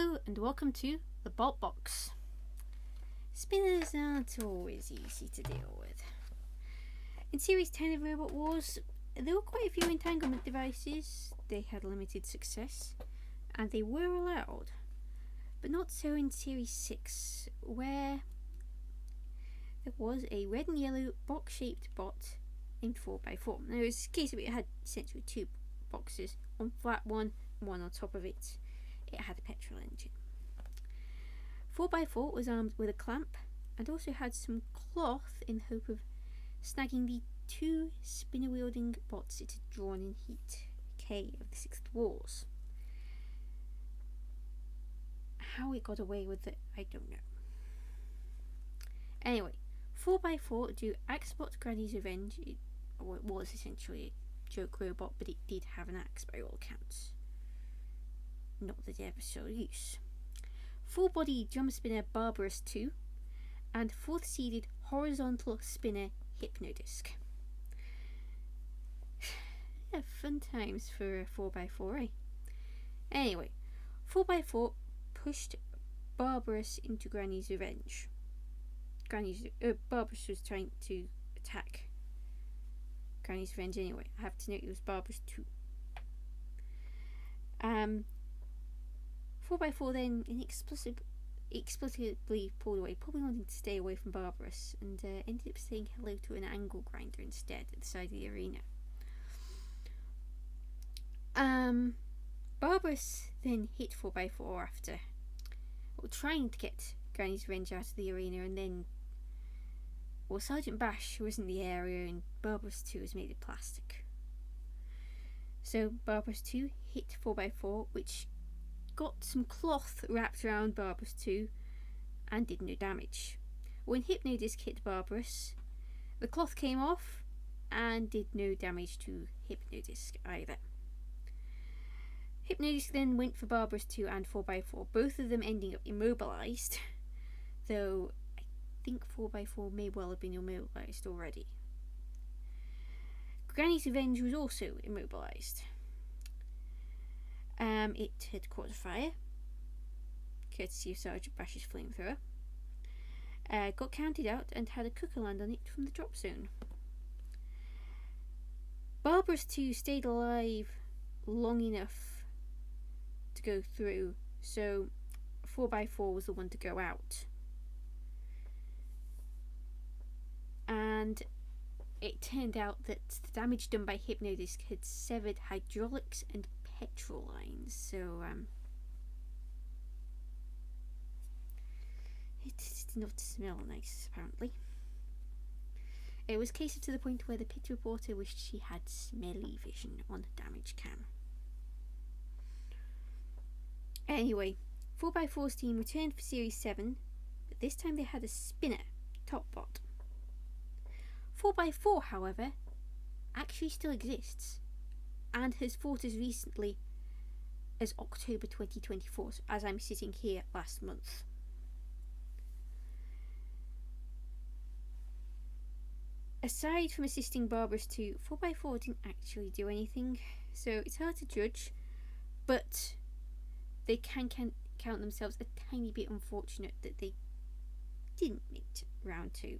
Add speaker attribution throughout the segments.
Speaker 1: Hello and welcome to the Bolt Box. Spinners aren't always easy to deal with. In Series 10 of Robot Wars, there were quite a few entanglement devices. They had limited success, and they were allowed. But not so in Series 6, where there was a red and yellow box-shaped bot in 4x4. Now, it was a case of it had essentially two boxes, one flat one and one on top of it. It had a petrol engine. 4x4 was armed with a clamp and also had some cloth in the hope of snagging the two spinner-wielding bots it had drawn in Heat K of the Sixth Wars. How it got away with it, I don't know. Anyway, 4x4 do Axebot Granny's Revenge. It was essentially a joke robot, but it did have an axe by all accounts. Not that they ever saw use. Full-body drum spinner Barbarous 2 and fourth-seeded horizontal spinner Hypno-Disc. Yeah, fun times for a 4x4, eh? Anyway, 4x4 pushed Barbarous into Granny's Revenge. Barbarous was trying to attack Granny's Revenge anyway. I have to note it was Barbarous 2. 4x4 then inexplicably pulled away, probably wanting to stay away from Barbarous, and ended up saying hello to an angle grinder instead at the side of the arena. Barbarous then hit 4x4 after, trying to get Granny's Revenge out of the arena, and then, Sergeant Bash was in the area and Barbarous 2 was made of plastic. So Barbarous 2 hit 4x4, which got some cloth wrapped around Barbarous 2 and did no damage. When Hypno-Disc hit Barbarous, the cloth came off and did no damage to Hypno-Disc either. Hypno-Disc then went for Barbarous 2 and 4x4, both of them ending up immobilised, though I think 4x4 may well have been immobilised already. Granny's Revenge was also immobilised. It had caught a fire, courtesy of Sergeant Bash's flamethrower, got counted out and had a cooker land on it from the drop zone. Barbarous 2 stayed alive long enough to go through, so 4x4 was the one to go out. And it turned out that the damage done by Hypno-Disc had severed hydraulics and petrol lines, so it did not smell nice, apparently. It was case to the point where the pit reporter wished she had smelly vision on the damage cam. Anyway, 4x4's team returned for Series 7, but this time they had a spinner top bot. 4x4, however, actually still exists and has fought as recently as October 2024, so as I'm sitting here last month. Aside from assisting Barbarous 2, 4x4 didn't actually do anything, so it's hard to judge, but they can count themselves a tiny bit unfortunate that they didn't make round 2.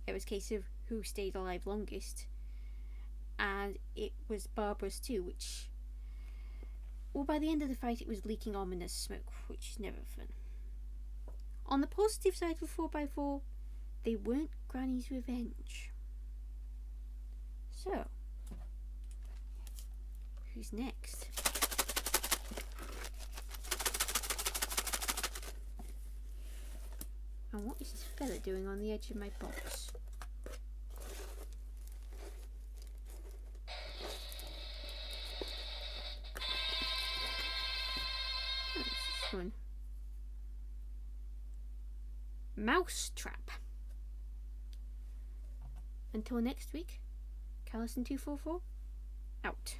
Speaker 1: It was a case of who stayed alive longest, and it was Barbarous 2, which, by the end of the fight it was leaking ominous smoke, which is never fun. On the positive side for 4x4, they weren't Granny's Revenge. So, who's next? And what is this fella doing on the edge of my box? What's this one? Mousetrap. Until next week, Callison244, out.